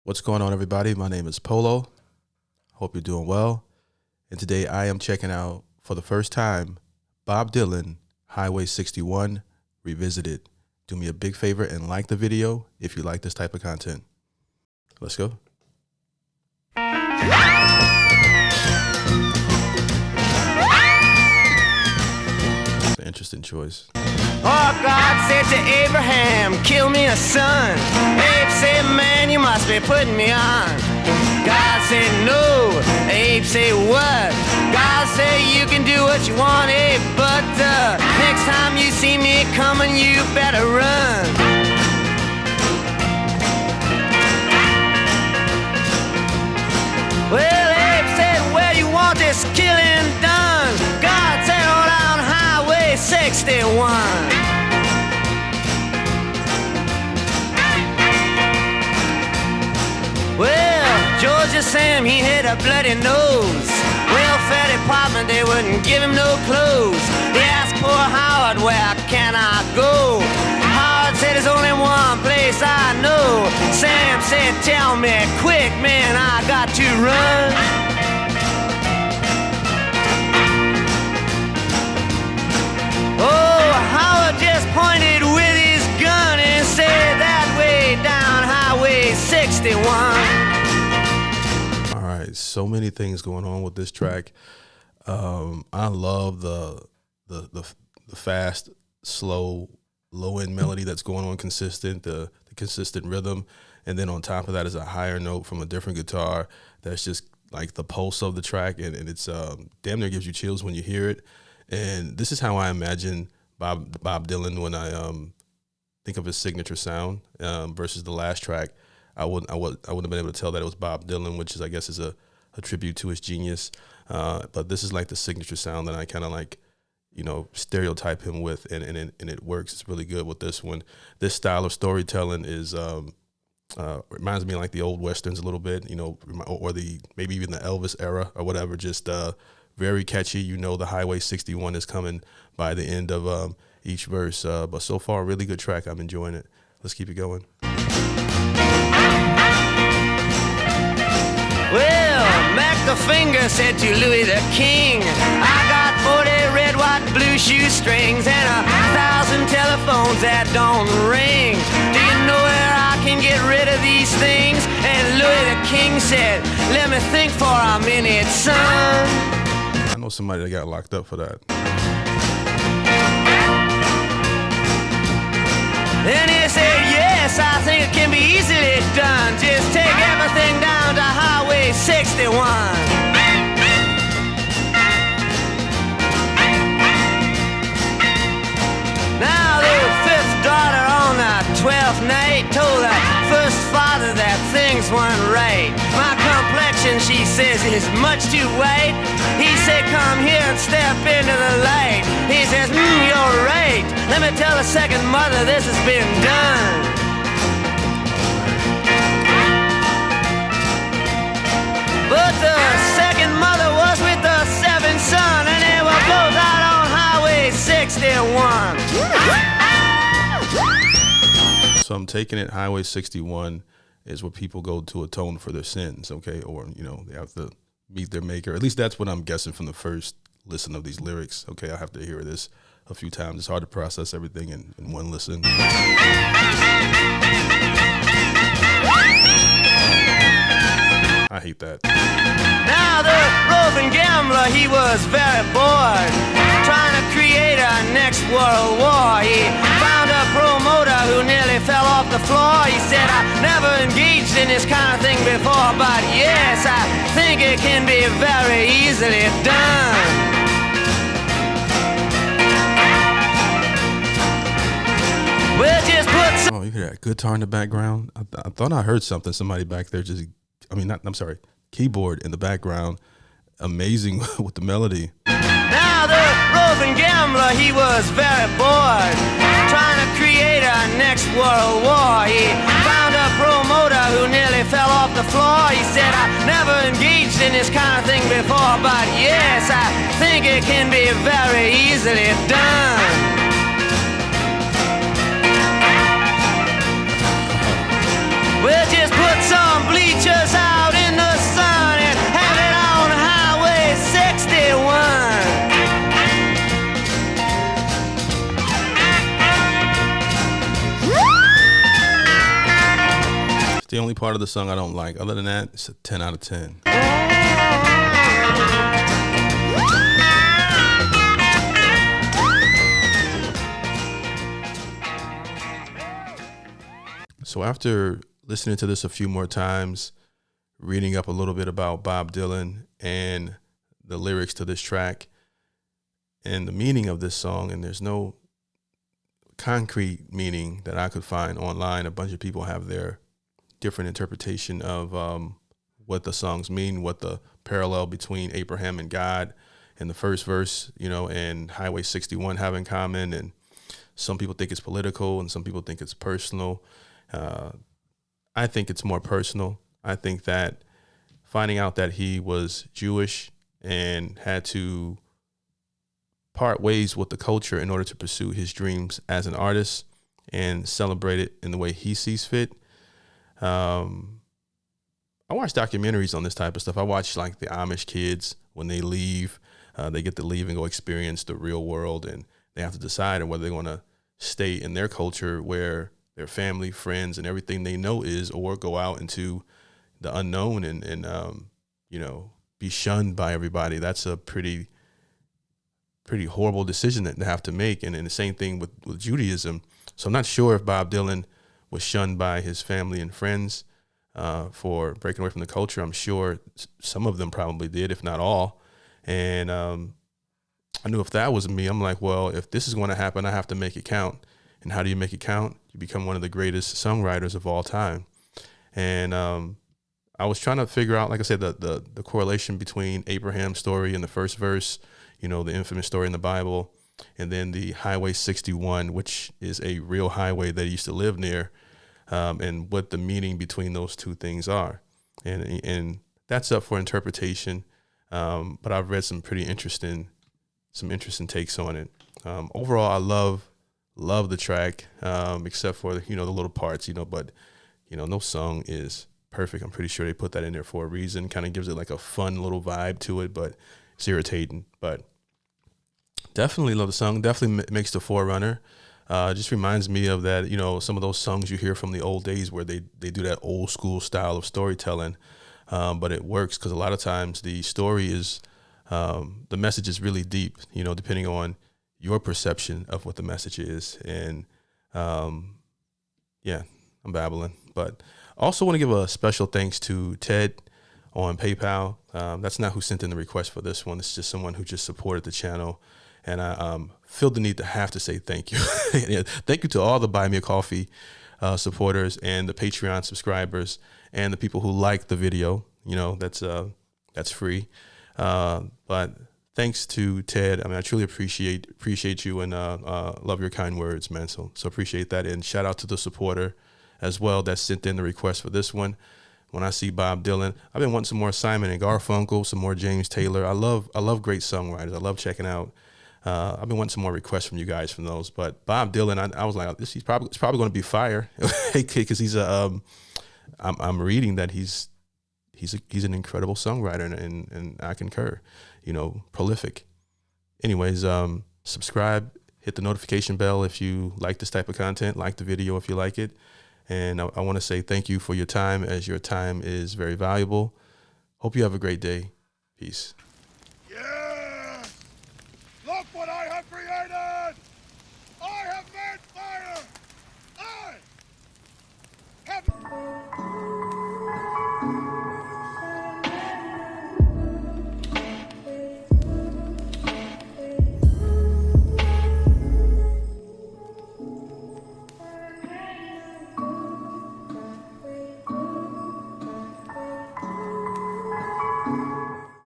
What's going on, everybody? My name is Polo. Hope you're doing well. And today I am checking out, for the first time, Bob Dylan, Highway 61 Revisited. Do me a big favor and like the video if you like this type of content. Let's go. It's an interesting choice. Oh, God said to Abraham, kill me a son. Abe said, man, you must be putting me on. God said, no. Abe said, what? God said, you can do what you want, Abe, but next time you see me coming, you better run. Well, Abe said, where you want this killing done? God said, on down Highway 61. Well, Georgia Sam, he had a bloody nose. Welfare department, they wouldn't give him no clothes. They asked poor Howard, where can I go? Howard said, there's only one place I know. Sam said, tell me quick, man, I got to run. Oh, Howard just pointed with his gun and said, that way down Highway 61. All right, so many things going on with this track. I love the fast, slow, low end melody that's going on, consistent, the consistent rhythm, and then on top of that is a higher note from a different guitar that's just like the pulse of the track, and it's damn near gives you chills when you hear it. And this is how I imagine Bob Dylan when I think of his signature sound versus the last track. I wouldn't have been able to tell that it was Bob Dylan, which is, I guess, is a tribute to his genius. But this is like the signature sound that I kind of like, stereotype him with, and it works. It's really good with this one. This style of storytelling is reminds me of like the old westerns a little bit, or the maybe even the Elvis era or whatever. Just very catchy. The Highway 61 is coming by the end of each verse. But so far, really good track. I'm enjoying it. Let's keep it going. Well, Mac the Finger said to Louis the King, I got 40 red, white, blue shoestrings and 1,000 telephones that don't ring. Do you know where I can get rid of these things? And Louis the King said, let me think for a minute, son. I know somebody that got locked up for that. And he said, yes, I think it can be easily done. Just take everything down to Highway 61. Now the fifth daughter on the 12th night told the first father that things weren't right. My complexion, she says, is much too white. He said, come here and step into the light. He says, you're right. Let me tell the second mother this has been done. But the second mother was with the seventh son, and they were both out on Highway 61. So I'm taking it Highway 61 is where people go to atone for their sins, okay? Or, they have to meet their maker. At least that's what I'm guessing from the first listen of these lyrics. Okay, I have to hear this a few times. It's hard to process everything in one listen. I hate that. Now the roving gambler, he was very bored, trying to create a next world war. He found a promoter who nearly fell off the floor. He said, I never engaged in this kind of thing before, but yes, I think it can be very easily done. We'll just put Oh, you hear that guitar in the background? I thought I heard something. Somebody back there keyboard in the background. Amazing with the melody. Now the roving gambler, he was very bored, trying to create a next world war. He found a promoter who nearly fell off the floor. He said, I never engaged in this kind of thing before, but yes, I think it can be very easily done. We'll just put some bleach part of the song I don't like. Other than that, it's a 10 out of 10. So after listening to this a few more times, reading up a little bit about Bob Dylan and the lyrics to this track and the meaning of this song, and there's no concrete meaning that I could find online. A bunch of people have their different interpretation of what the songs mean, what the parallel between Abraham and God in the first verse, and Highway 61 have in common. And some people think it's political and some people think it's personal. I think it's more personal. I think that finding out that he was Jewish and had to part ways with the culture in order to pursue his dreams as an artist and celebrate it in the way he sees fit. I watch documentaries on this type of stuff. I watch like the Amish kids when they leave, they get to leave and go experience the real world, and they have to decide on whether they're going to stay in their culture where their family, friends, and everything they know is, or go out into the unknown and be shunned by everybody. That's a pretty horrible decision that they have to make. And the same thing with Judaism. So I'm not sure if Bob Dylan was shunned by his family and friends for breaking away from the culture. I'm sure some of them probably did, if not all. And I knew if that was me, I'm like, well, if this is going to happen, I have to make it count. And how do you make it count? You become one of the greatest songwriters of all time. And I was trying to figure out, like I said, the correlation between Abraham's story in the first verse, the infamous story in the Bible, and then the Highway 61, which is a real highway that he used to live near, and what the meaning between those two things are. And that's up for interpretation. But I've read some interesting takes on it. Overall, I love the track, except for the little parts, but no song is perfect. I'm pretty sure they put that in there for a reason. Kind of gives it like a fun little vibe to it, but it's irritating. But definitely love the song. Definitely makes the forerunner. Just reminds me of that, some of those songs you hear from the old days where they do that old school style of storytelling. But it works because a lot of times the story is, the message is really deep, depending on your perception of what the message is. And yeah, I'm babbling. But also want to give a special thanks to Ted on PayPal. That's not who sent in the request for this one. It's just someone who just supported the channel. And I feel the need to have to say thank you. Yeah, thank you to all the Buy Me a Coffee supporters and the Patreon subscribers and the people who like the video. That's free. But thanks to Ted. I truly appreciate you and love your kind words, man. So appreciate that. And shout out to the supporter as well that sent in the request for this one. When I see Bob Dylan, I've been wanting some more Simon and Garfunkel, some more James Taylor. I love great songwriters. I love checking out. I've been wanting some more requests from you guys from those. But Bob Dylan, I was like, it's probably going to be fire, because he's I'm reading that he's an incredible songwriter, and I concur. Prolific. Anyways, subscribe, hit the notification bell if you like this type of content, like the video if you like it. And I want to say thank you for your time, as your time is very valuable. Hope you have a great day. Peace. Yeah! Look what I have created!